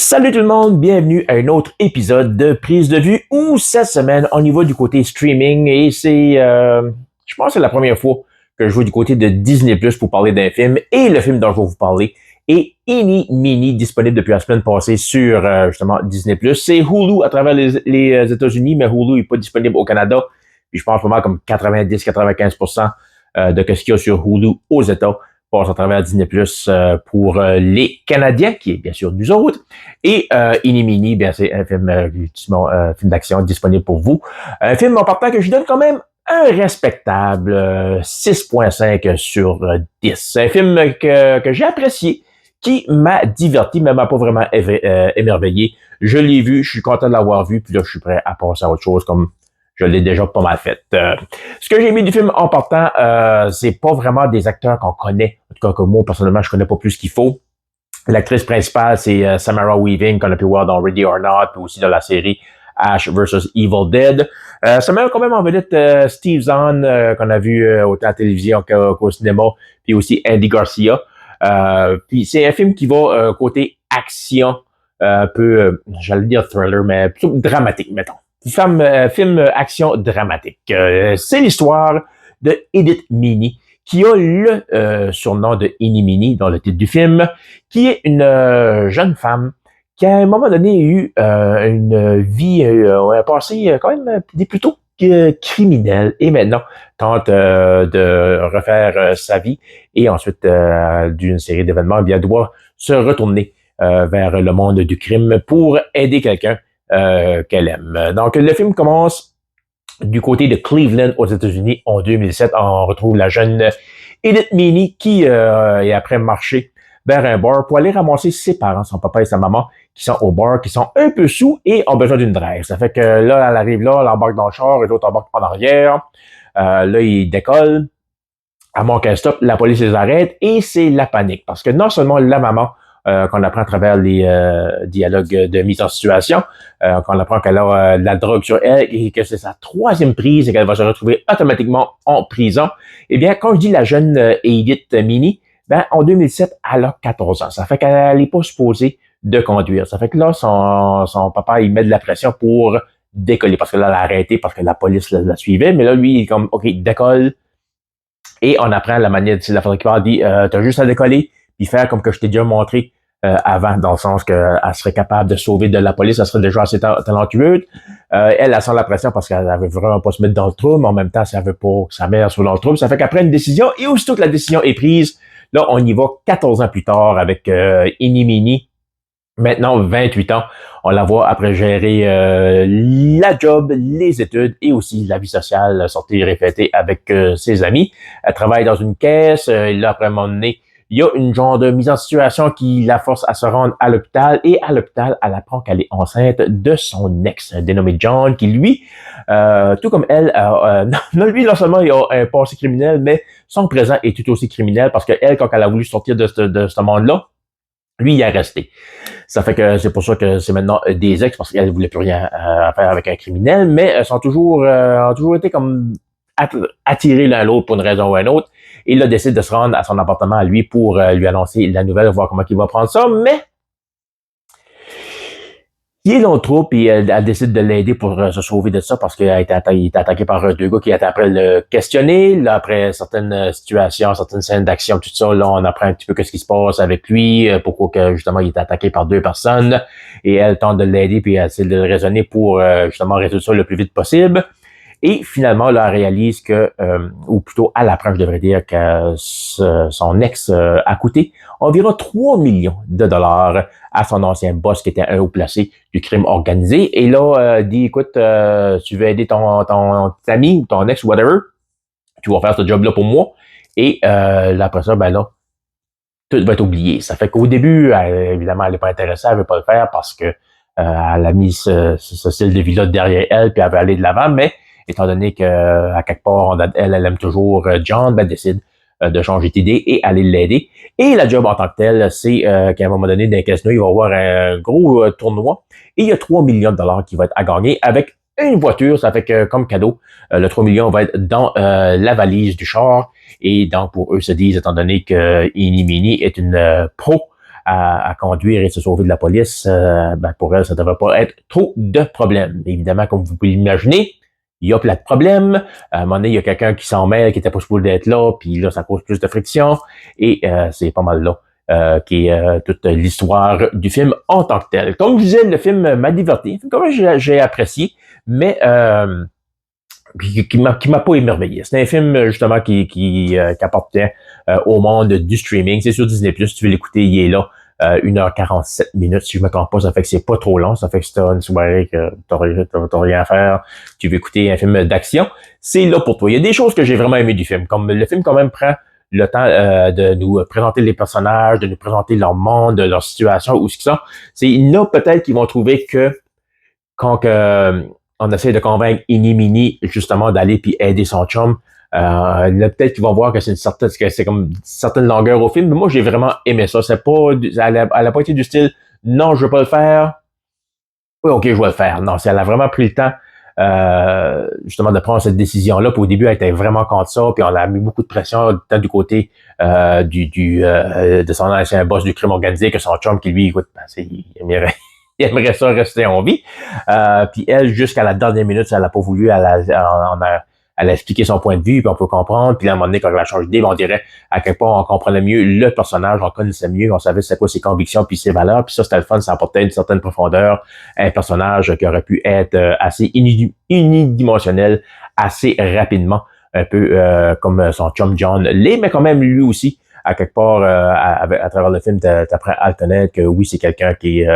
Salut tout le monde, bienvenue à un autre épisode de Prise de vue où cette semaine on y va du côté streaming et je pense que c'est la première fois que je vais du côté de Disney Plus pour parler d'un film et le film dont je vais vous parler est Eeny Meeny, disponible depuis la semaine passée sur justement Disney Plus. C'est Hulu à travers les États-Unis, mais Hulu n'est pas disponible au Canada. Puis je pense vraiment comme 90-95% de ce qu'il y a sur Hulu aux États passe à travers Disney Plus pour les Canadiens, qui est bien sûr nous autres. Et Eeny Meeny, bien c'est un film, film d'action disponible pour vous. Un film en partant que je donne quand même un respectable 6.5 sur 10. C'est un film que j'ai apprécié, qui m'a diverti, mais m'a pas vraiment émerveillé. Je l'ai vu, je suis content de l'avoir vu, puis là, je suis prêt à passer à autre chose, comme je l'ai déjà pas mal fait. Ce que j'ai aimé du film en partant, c'est pas vraiment des acteurs qu'on connaît. En tout cas, que moi, personnellement, je connais pas plus qu'il faut. L'actrice principale, c'est Samara Weaving, qu'on a pu voir dans Ready or Not, puis aussi dans la série Ash vs. Evil Dead. Ça met quand même en vedette Steve Zahn, qu'on a vu autant à la télévision qu'au cinéma, puis aussi Andy Garcia. Puis c'est un film qui va côté action, un peu, j'allais dire thriller, mais plutôt dramatique, mettons. Film action dramatique. C'est l'histoire de Edith Meany, qui a le surnom de Eeny Meeny dans le titre du film, qui est une jeune femme qui à un moment donné a eu une vie, un passé quand même plutôt criminel et maintenant tente de refaire sa vie et ensuite d'une série d'événements, eh bien doit se retourner vers le monde du crime pour aider quelqu'un qu'elle aime. Donc le film commence du côté de Cleveland aux États-Unis en 2007. On retrouve la jeune Edith Meany qui est après marché vers un bar pour aller ramasser ses parents, son papa et sa maman, qui sont au bar, qui sont un peu sous et ont besoin d'une drive. Ça fait que là, elle arrive là, elle embarque dans le char, les autres embarquent en arrière. Là, ils décollent. À manque un stop, la police les arrête et c'est la panique. Parce que non seulement la maman, qu'on apprend à travers les dialogues de mise en situation, qu'on apprend qu'elle a de la drogue sur elle et que c'est sa troisième prise et qu'elle va se retrouver automatiquement en prison. Eh bien, quand je dis la jeune Edith Meany, ben, en 2007, elle a 14 ans. Ça fait qu'elle n'est pas supposée de conduire. Ça fait que là, son papa, il met de la pression pour décoller parce que là, elle a arrêté parce que la police la suivait. Mais là, lui, il est comme, OK, décolle. Et on apprend la manière de la fabriquer. Il dit, t'as juste à décoller puis faire comme que je t'ai déjà montré avant, dans le sens qu'elle serait capable de sauver de la police, elle serait déjà assez talentueuse. Elle sent la pression parce qu'elle veut vraiment pas se mettre dans le trouble, mais en même temps, si elle veut pas que sa mère soit dans le trouble, ça fait qu'elle prend une décision, et aussitôt que la décision est prise, là, on y va 14 ans plus tard avec Eeny Meeny. Maintenant, 28 ans, on la voit après gérer la job, les études et aussi la vie sociale, sortir et fêter avec ses amis. Elle travaille dans une caisse, là, après un moment donné, il y a une genre de mise en situation qui la force à se rendre à l'hôpital et à l'hôpital, elle apprend qu'elle est enceinte de son ex dénommé John qui, lui, tout comme elle, lui, non seulement il a un passé criminel, mais son présent est tout aussi criminel parce que elle, quand elle a voulu sortir de ce monde-là, lui, il est resté. Ça fait que c'est pour ça que c'est maintenant des ex parce qu'elle ne voulait plus rien à faire avec un criminel, mais elles sont ont toujours été comme attirés l'un l'autre pour une raison ou une autre. Et là, décide de se rendre à son appartement à lui pour lui annoncer la nouvelle, voir comment il va prendre ça, mais il est dans le trou, puis elle décide de l'aider pour se sauver de ça parce qu'il a été attaqué par deux gars qui étaient après le questionner. Là, après certaines situations, certaines scènes d'action, tout ça, là, on apprend un petit peu ce qui se passe avec lui, pourquoi que justement il est attaqué par deux personnes. Et elle tente de l'aider, puis elle essaie de le raisonner pour justement résoudre ça le plus vite possible. Et finalement, là, elle réalise que, ou plutôt, elle apprend, je devrais dire, que son ex a coûté environ 3 millions de dollars à son ancien boss qui était un haut placé du crime organisé. Et là, dit, écoute, tu veux aider ton ami ou ton ex ou whatever, tu vas faire ce job-là pour moi. Et là, après ça, ben là, tout va être oublié. Ça fait qu'au début, évidemment, elle n'est pas intéressée, elle veut pas le faire parce que elle a mis ce style de vie-là derrière elle, puis elle veut aller de l'avant, mais étant donné qu'à quelque part, elle aime toujours John, ben, elle décide de changer d'idée et aller l'aider. Et la job en tant que telle, c'est qu'à un moment donné, dans un casino, il va y avoir un gros tournoi et il y a 3 millions de dollars qui vont être à gagner avec une voiture. Ça fait que comme cadeau, le 3 millions va être dans la valise du char. Et donc, pour eux, se disent, étant donné que Eeny Meeny est une pro à conduire et se sauver de la police, ben pour elle, ça devrait pas être trop de problèmes. Évidemment, comme vous pouvez l'imaginer, il y a plein de problèmes. À un moment donné, il y a quelqu'un qui s'en mêle, qui était pas supposé d'être là, puis là, ça cause plus de friction. Et c'est pas mal là qui est toute l'histoire du film en tant que tel. Comme je disais, le film m'a diverti. Comme j'ai apprécié, mais qui m'a pas émerveillé. C'est un film justement qui apportait au monde du streaming. C'est sur Disney+, si tu veux l'écouter, il est là. 1h47 minutes, si je me trompe pas, ça fait que c'est pas trop long, ça fait que si t'as une soirée que t'as rien à faire, tu veux écouter un film d'action, c'est là pour toi. Il y a des choses que j'ai vraiment aimé du film, comme le film quand même prend le temps de nous présenter les personnages, de nous présenter leur monde, de leur situation, où ce qu'ils sont. Il y en a peut-être qui vont trouver que quand on essaie de convaincre Mini justement d'aller puis aider son chum, peut-être qu'ils vont voir que c'est comme une certaine longueur au film, mais moi j'ai vraiment aimé ça. C'est pas, elle a pas été du style, non, je veux pas le faire. Oui, ok, je vais le faire. Non, elle a vraiment pris le temps, justement, de prendre cette décision-là. Puis au début, elle était vraiment contre ça, puis on a mis beaucoup de pression tant du côté de son ancien boss du crime organisé que son chum qui lui, écoute, il aimerait ça rester en vie. Puis elle, jusqu'à la dernière minute, elle n'a pas voulu, elle a expliqué son point de vue, puis on peut comprendre. Puis là, à un moment donné, quand elle a changé d'idée, on dirait à quel point on comprenait mieux le personnage, on connaissait mieux, on savait c'est quoi ses convictions puis ses valeurs. Puis ça, c'était le fun, ça apportait une certaine profondeur à un personnage qui aurait pu être assez unidimensionnel assez rapidement, un peu comme son chum John l'est, mais quand même lui aussi, à quelque part, à travers le film, t'apprends à le connaître que oui, c'est quelqu'un qui est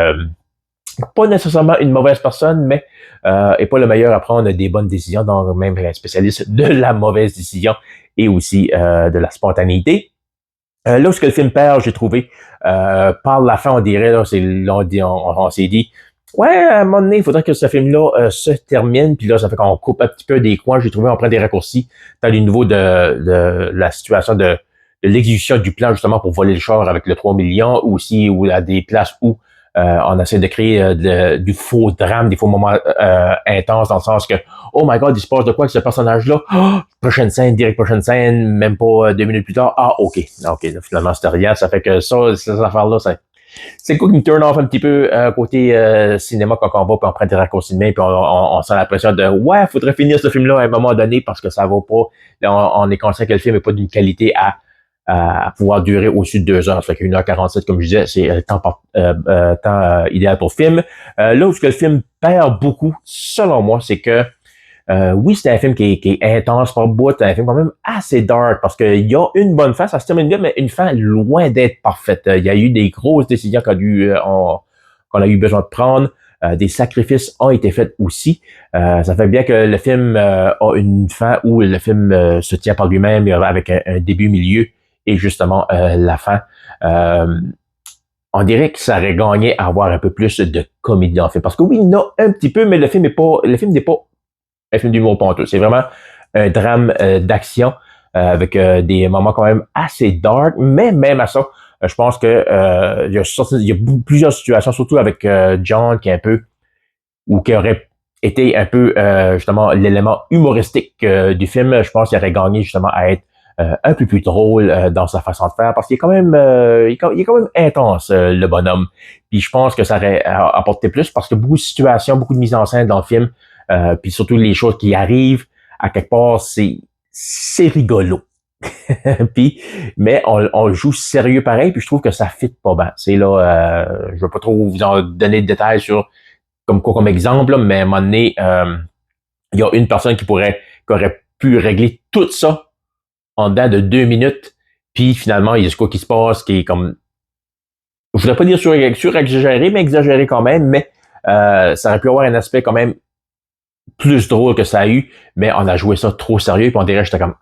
pas nécessairement une mauvaise personne, mais est pas le meilleur à prendre des bonnes décisions, donc même un spécialiste de la mauvaise décision et aussi de la spontanéité. Là où ce que le film perd, j'ai trouvé, par la fin, on dirait, là, on s'est dit, ouais, à un moment donné, il faudrait que ce film-là se termine, puis là, ça fait qu'on coupe un petit peu des coins, j'ai trouvé, on prend des raccourcis dans le niveau de la situation de l'exécution du plan, justement, pour voler le char avec le 3 millions, ou aussi, ou à des places où on essaie de créer du faux drame, des faux moments intenses, dans le sens que, oh my god, il se passe de quoi avec ce personnage-là? Oh, prochaine scène, direct prochaine scène, même pas 2 minutes plus tard. Ah, ok, là, finalement, c'était rien. Ça fait que ça, ces affaires-là, c'est quoi qui me turn off un petit peu côté cinéma quand on va, puis on prend des raccourcis de main, puis on sent la pression de, ouais, faudrait finir ce film-là à un moment donné parce que ça va pas. Là, on est conscient que le film n'est pas d'une qualité à pouvoir durer au-dessus de 2 heures. Ça fait que 1h47, comme je disais, c'est le temps idéal pour le film. Là où ce que le film perd beaucoup, selon moi, c'est que oui, c'est un film qui est intense par bout, c'est un film quand même assez dark parce qu'il y a une bonne fin, ça se termine bien, mais une fin loin d'être parfaite. Il y a eu des grosses décisions qu'on a eu besoin de prendre. Des sacrifices ont été faits aussi. Ça fait bien que le film a une fin où le film se tient par lui-même avec un début, milieu et justement la fin. On dirait que ça aurait gagné à avoir un peu plus de comédie en fait. Parce que oui, il y en a un petit peu, mais le film n'est pas un film d'humour ponteux. C'est vraiment un drame d'action avec des moments quand même assez dark, mais même à ça, je pense que il y a plusieurs situations, surtout avec John qui est un peu ou qui aurait été un peu justement l'élément humoristique du film. Je pense qu'il aurait gagné justement à être un peu plus drôle dans sa façon de faire parce qu'il est quand même il est quand même intense le bonhomme. Puis je pense que ça aurait apporté plus parce que beaucoup de situations, beaucoup de mise en scène dans le film, puis surtout les choses qui arrivent à quelque part, c'est rigolo. Puis, mais on le joue sérieux pareil, puis je trouve que ça fit pas bien. C'est là, je veux pas trop vous en donner de détails sur comme exemple, là, mais à un moment donné, il y a une personne qui aurait pu régler tout ça en dedans de 2 minutes, puis finalement, il y a ce quoi qui se passe qui est comme, je voudrais pas dire surexagéré, mais exagéré quand même, mais ça aurait pu avoir un aspect quand même plus drôle que ça a eu, mais on a joué ça trop sérieux, puis on dirait, j'étais comme,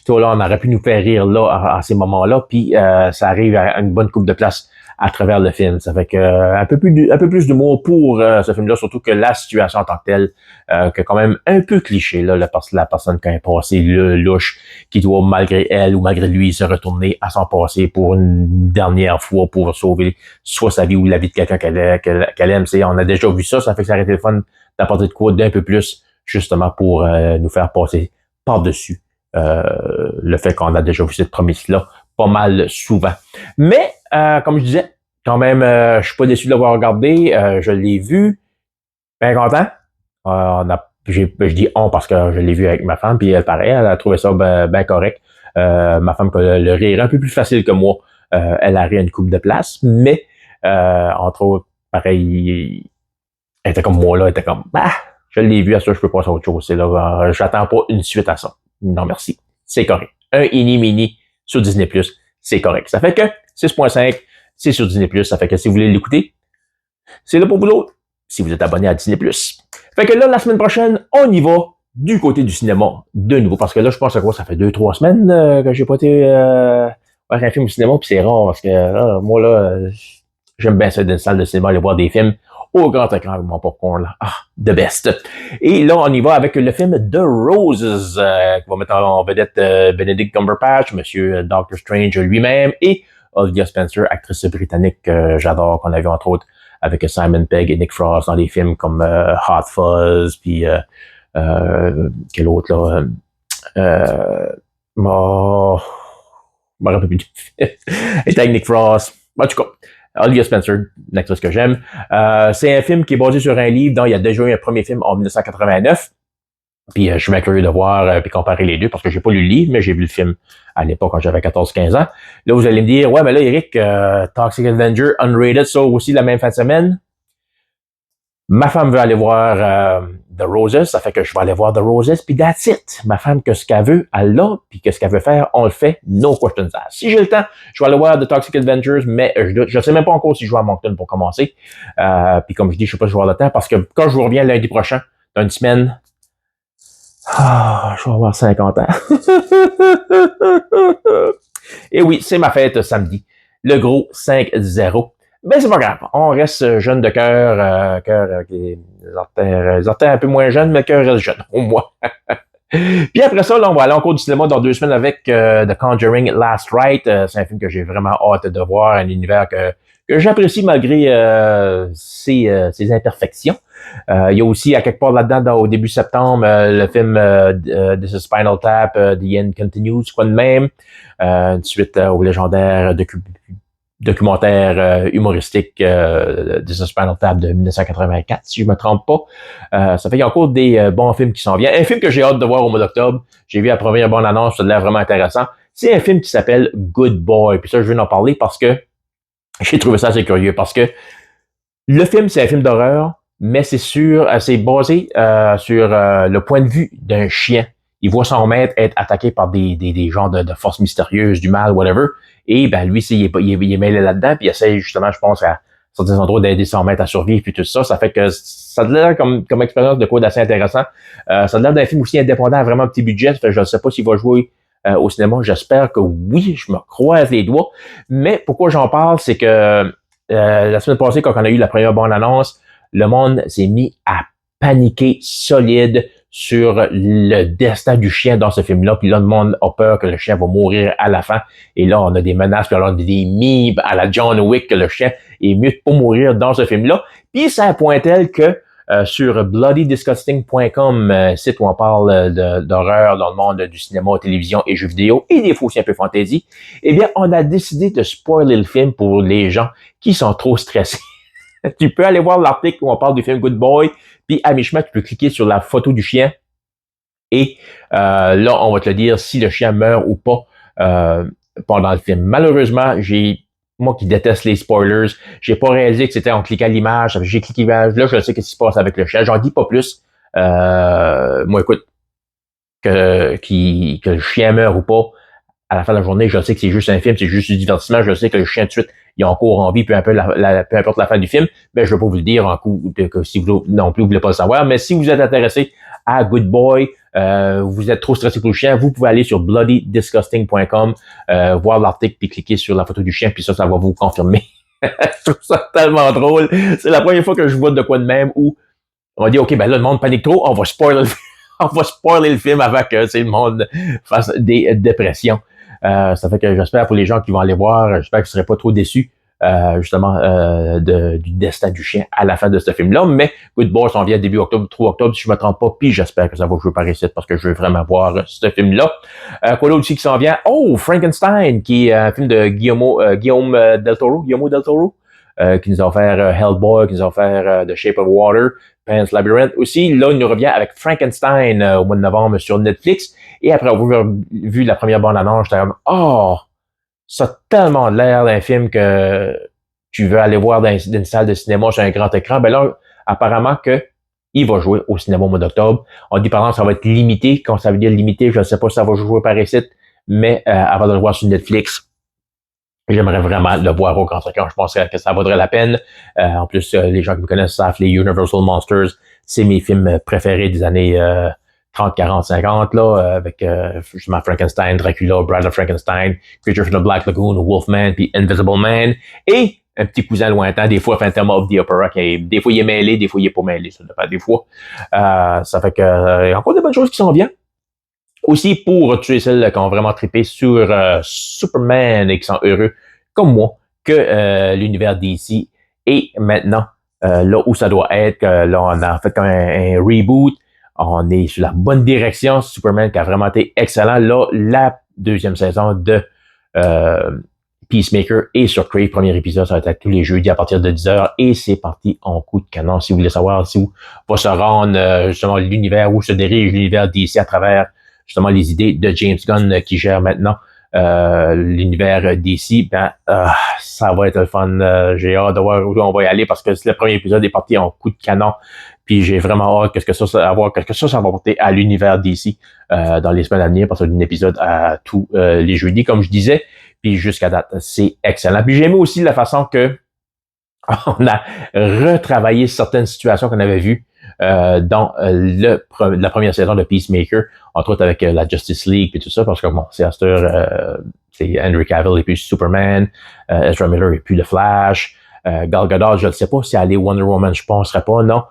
toi là, on aurait pu nous faire rire là, à ces moments-là, puis ça arrive à une bonne coupe de place à travers le film. Ça fait que un peu plus d'humour pour ce film-là, surtout que la situation en tant que telle, que quand même un peu cliché, là, la personne qui a un passé louche, qui doit malgré elle ou malgré lui se retourner à son passé pour une dernière fois pour sauver soit sa vie ou la vie de quelqu'un qu'elle aime. On a déjà vu ça, ça fait que ça aurait été le fun d'apporter de quoi d'un peu plus, justement pour nous faire passer par-dessus le fait qu'on a déjà vu cette promesse-là pas mal souvent. Mais comme je disais, quand même, je suis pas déçu de l'avoir regardé. Je l'ai vu. Bien content. Je dis on parce que je l'ai vu avec ma femme, puis elle, pareil, elle a trouvé ça ben correct. Ma femme, le rire un peu plus facile que moi, elle a ri à une coupe de place, mais entre autres, pareil, elle était comme moi là, elle était comme je l'ai vu à ça, je peux passer à autre chose. C'est là, j'attends pas une suite à ça. Non, merci. C'est correct. Un mini sur Disney+, c'est correct. Ça fait que 6.5, c'est sur Disney+, ça fait que si vous voulez l'écouter, c'est là pour vous l'autre, si vous êtes abonné à Disney+. Fait que là, la semaine prochaine, on y va du côté du cinéma de nouveau. Parce que là, je pense que ça fait 2-3 semaines que j'ai pas été voir un film au cinéma, puis c'est rare parce que moi, là, j'aime bien ça dans une salle de cinéma, aller voir des films au grand écran avec mon popcorn, là. The best. Et là, on y va avec le film The Roses, qui va mettre en vedette Benedict Cumberbatch, Monsieur Doctor Strange lui-même, et Olivia Spencer, actrice britannique que j'adore, qu'on a vu entre autres avec Simon Pegg et Nick Frost dans des films comme Hot Fuzz, puis quel autre là? Je me rappelle plus. Et avec Nick Frost. En tout cas, Olivia Spencer, une actrice que j'aime. C'est un film qui est basé sur un livre dont il y a déjà eu un premier film en 1989. Puis je suis bien curieux de voir puis comparer les deux parce que j'ai pas lu le livre, mais j'ai vu le film à l'époque quand j'avais 14-15 ans. Là, vous allez me dire, ouais, mais là, Eric, Toxic Avenger, Unrated, ça aussi la même fin de semaine. Ma femme veut aller voir The Roses, ça fait que je vais aller voir The Roses, puis that's it. Ma femme, que ce qu'elle veut, elle l'a, puis que ce qu'elle veut faire, on le fait, no questions asked. Si j'ai le temps, je vais aller voir The Toxic Adventures, mais je sais même pas encore si je vais à Moncton pour commencer. Puis comme je dis, je sais pas si je vais avoir le temps, parce que quand je vous reviens lundi prochain, dans une semaine, je vais avoir 50 ans. Et oui, c'est ma fête samedi. Le gros 5-0. Ben, c'est pas grave. On reste jeune de cœur, les artères un peu moins jeunes, mais le cœur reste jeune, au moins. Puis après ça, là, on va aller en cours du cinéma dans 2 semaines avec The Conjuring Last Rite. C'est un film que j'ai vraiment hâte de voir, un univers que j'apprécie malgré ses imperfections. Il y a aussi, à quelque part là-dedans, au début septembre, le film This is Spinal Tap, The End Continues, quoi de même. Une suite au légendaire documentaire humoristique This is Spinal Tap de 1984, si je me trompe pas. Ça fait qu'il y a encore des bons films qui s'en viennent. Un film que j'ai hâte de voir au mois d'octobre, j'ai vu la première bonne annonce, ça a l'air vraiment intéressant. C'est un film qui s'appelle Good Boy. Puis ça, je veux en parler parce que j'ai trouvé ça assez curieux. Parce que le film, c'est un film d'horreur, mais c'est basé sur le point de vue d'un chien. Il voit son maître être attaqué par des genres de forces mystérieuses, du mal, whatever. Et ben lui, il est mêlé là-dedans, puis il essaie justement, je pense, à certains endroits d'aider son maître à survivre, puis tout ça. Ça fait que ça a l'air comme expérience de quoi d'assez intéressant. Ça a l'air d'un film aussi indépendant, à vraiment petit budget. Fait que je ne sais pas s'il va jouer au cinéma. J'espère que oui, je me croise les doigts. Mais pourquoi j'en parle, c'est que la semaine passée, quand on a eu la première bonne annonce, le monde s'est mis à paniquer solide sur le destin du chien dans ce film-là. Puis là, le monde a peur que le chien va mourir à la fin. Et là, on a des menaces, puis alors des mimes à la John Wick que le chien est mieux de pas mourir dans ce film-là. Puis ça a un point tel que sur bloodydisgusting.com, site où on parle d'horreur dans le monde du cinéma, télévision et jeux vidéo, et des fois aussi un peu fantasy, eh bien, on a décidé de spoiler le film pour les gens qui sont trop stressés. Tu peux aller voir l'article où on parle du film Good Boy, puis à mi-chemin, tu peux cliquer sur la photo du chien, et là, on va te le dire si le chien meurt ou pas pendant le film. Malheureusement, moi qui déteste les spoilers, j'ai pas réalisé que c'était en cliquant l'image. J'ai cliqué l'image, là, je sais ce qui se passe avec le chien. J'en dis pas plus. Moi, écoute, que le chien meurt ou pas, à la fin de la journée, je sais que c'est juste un film, c'est juste du divertissement. Je sais que le chien, tout de suite, il a encore envie, peu importe la fin du film. Ben, je vais pas vous le dire en coup, que si vous non plus, vous voulez pas le savoir. Mais si vous êtes intéressé à Good Boy, vous êtes trop stressé pour le chien, vous pouvez aller sur bloodydisgusting.com, voir l'article, puis cliquer sur la photo du chien, puis ça va vous confirmer. Je trouve ça tellement drôle. C'est la première fois que je vois de quoi de même où on va dire, OK, ben là, le monde panique trop, on va spoiler le film avant que le monde fasse des dépressions. Ça fait que j'espère pour les gens qui vont aller voir, j'espère qu'ils ne seraient pas trop déçus justement du destin du chien à la fin de ce film-là. Mais Good Boy s'en vient début octobre, 3 octobre, si je me trompe pas, puis j'espère que ça va jouer par ici parce que je veux vraiment voir ce film-là. Quoi d'autre aussi qui s'en vient? Oh, Frankenstein, qui est un film de Guillaume Del Toro, qui nous a offert Hellboy, qui nous a offert The Shape of Water, Pan's Labyrinth aussi. Là, il nous revient avec Frankenstein au mois de novembre sur Netflix. Et après avoir vu la première bande-annonce, j'étais comme, oh, ça a tellement l'air d'un film que tu veux aller voir dans une salle de cinéma sur un grand écran. Ben là, apparemment que il va jouer au cinéma au mois d'octobre. On dit par exemple ça va être limité. Quand ça veut dire limité, je ne sais pas si ça va jouer par ici, mais avant de le voir sur Netflix, j'aimerais vraiment le voir au grand écran. Je pense que ça vaudrait la peine. En plus, les gens qui me connaissent savent, les Universal Monsters, c'est mes films préférés des années 30, 40, 50, là, avec justement Frankenstein, Dracula, Bride of Frankenstein, Creature from the Black Lagoon, Wolfman, puis Invisible Man. Et un petit cousin lointain, des fois Phantom of the Opera, qui des fois il est mêlé, des fois il est pas mêlé, ça dépend des fois. Ça fait que y a encore des bonnes choses qui s'en viennent. Aussi, pour tuer celles qui ont vraiment trippé sur Superman et qui sont heureux, comme moi, que l'univers DC est maintenant là où ça doit être. Là, on a fait comme un reboot. On est sur la bonne direction. Superman qui a vraiment été excellent. Là, la deuxième saison de Peacemaker est sur Crave. Premier épisode, ça va être tous les jeudis à partir de 10h. Et c'est parti en coup de canon. Si vous voulez savoir si où va se rendre justement l'univers, où se dirige l'univers DC à travers justement les idées de James Gunn qui gère maintenant l'univers DC, ça va être le fun. J'ai hâte de voir où on va y aller parce que le premier épisode est parti en coup de canon. Puis j'ai vraiment hâte qu'est-ce que ça va apporter à l'univers DC dans les semaines à venir parce que c'est un épisode à tous les jeudis, comme je disais. Puis jusqu'à date, c'est excellent. Puis j'ai aimé aussi la façon que on a retravaillé certaines situations qu'on avait vues dans la première saison de Peacemaker, entre autres avec la Justice League et tout ça, parce que bon, c'est c'est Henry Cavill et puis Superman, Ezra Miller et puis le Flash, Gal Gadot, je ne sais pas si elle est Wonder Woman, je penserais pas, non.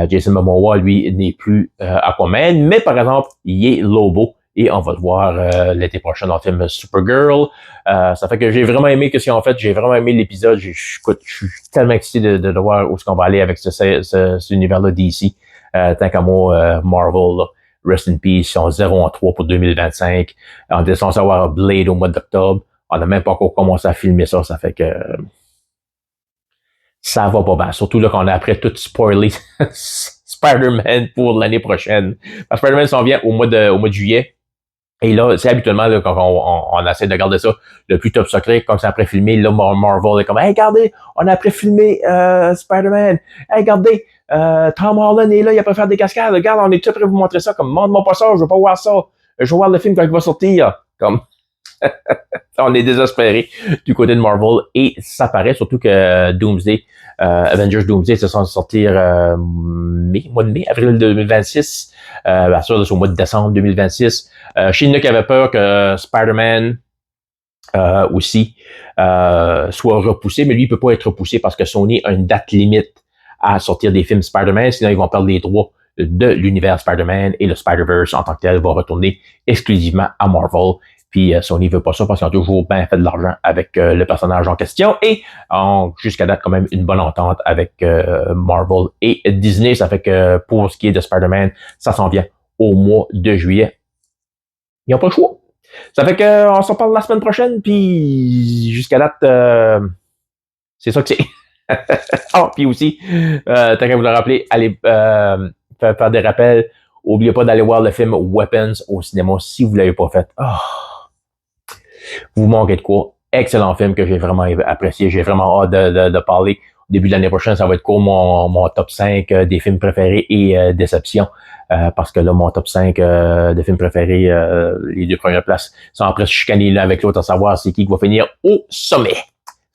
Jason Momoa, lui, n'est plus Aquaman, mais par exemple, il est Lobo. Et on va le voir l'été prochain dans le film Supergirl. Ça fait que j'ai vraiment aimé ce qu'ils ont fait. J'ai vraiment aimé l'épisode. Je suis tellement excité de voir où est-ce qu'on va aller avec cet univers-là d'ici. Tant qu'à moi, Marvel, là, Rest in Peace, ils sont 0-3 pour 2025. On est censé avoir Blade au mois d'octobre. On n'a même pas encore commencé à filmer ça. Ça fait que ça va pas bien. Surtout là qu'on a après tout spoilé Spider-Man pour l'année prochaine. Parce que Spider-Man s'en vient au mois de juillet. Et là, c'est habituellement là, quand on essaie de garder ça le plus top secret, comme c'est après filmé, là, Marvel est comme, hey, regardez, on a après filmé Spider-Man. Hey, regardez, Tom Holland est là, il a pas faire des cascades. Regarde, on est tout prêt à vous montrer ça. Comme, montre-moi pas ça, je veux pas voir ça. Je veux voir le film quand il va sortir. Comme, on est désespéré du côté de Marvel. Et ça paraît surtout que Doomsday, Avengers Doomsday, se sont sortir mois de mai, avril 2026. Bien sûr, c'est au mois de décembre 2026. Chez qui avait peur que Spider-Man aussi soit repoussé, mais lui, il peut pas être repoussé parce que Sony a une date limite à sortir des films Spider-Man, sinon ils vont perdre les droits de l'univers Spider-Man et le Spider-Verse en tant que tel va retourner exclusivement à Marvel. Puis Sony veut pas ça parce qu'ils ont toujours bien fait de l'argent avec le personnage en question et jusqu'à date quand même une bonne entente avec Marvel et Disney. Ça fait que pour ce qui est de Spider-Man, ça s'en vient au mois de juillet. Ils n'ont pas le choix. Ça fait que on s'en parle la semaine prochaine, puis jusqu'à date, c'est ça que c'est. Puis aussi, tant qu'à vous le rappeler, allez faire des rappels. N'oubliez pas d'aller voir le film Weapons au cinéma si vous ne l'avez pas fait. Vous manquez de quoi? Excellent film que j'ai vraiment apprécié. J'ai vraiment hâte de parler. Au début de l'année prochaine, ça va être court, mon top 5 des films préférés et déceptions. Parce que là, mon top 5 de films préférés, les deux premières places sont presque chicanés l'un avec l'autre à savoir c'est qui va finir au sommet.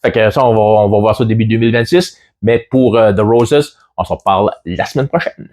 Fait que ça, on va voir ça au début 2026. Mais pour The Roses, on s'en parle la semaine prochaine.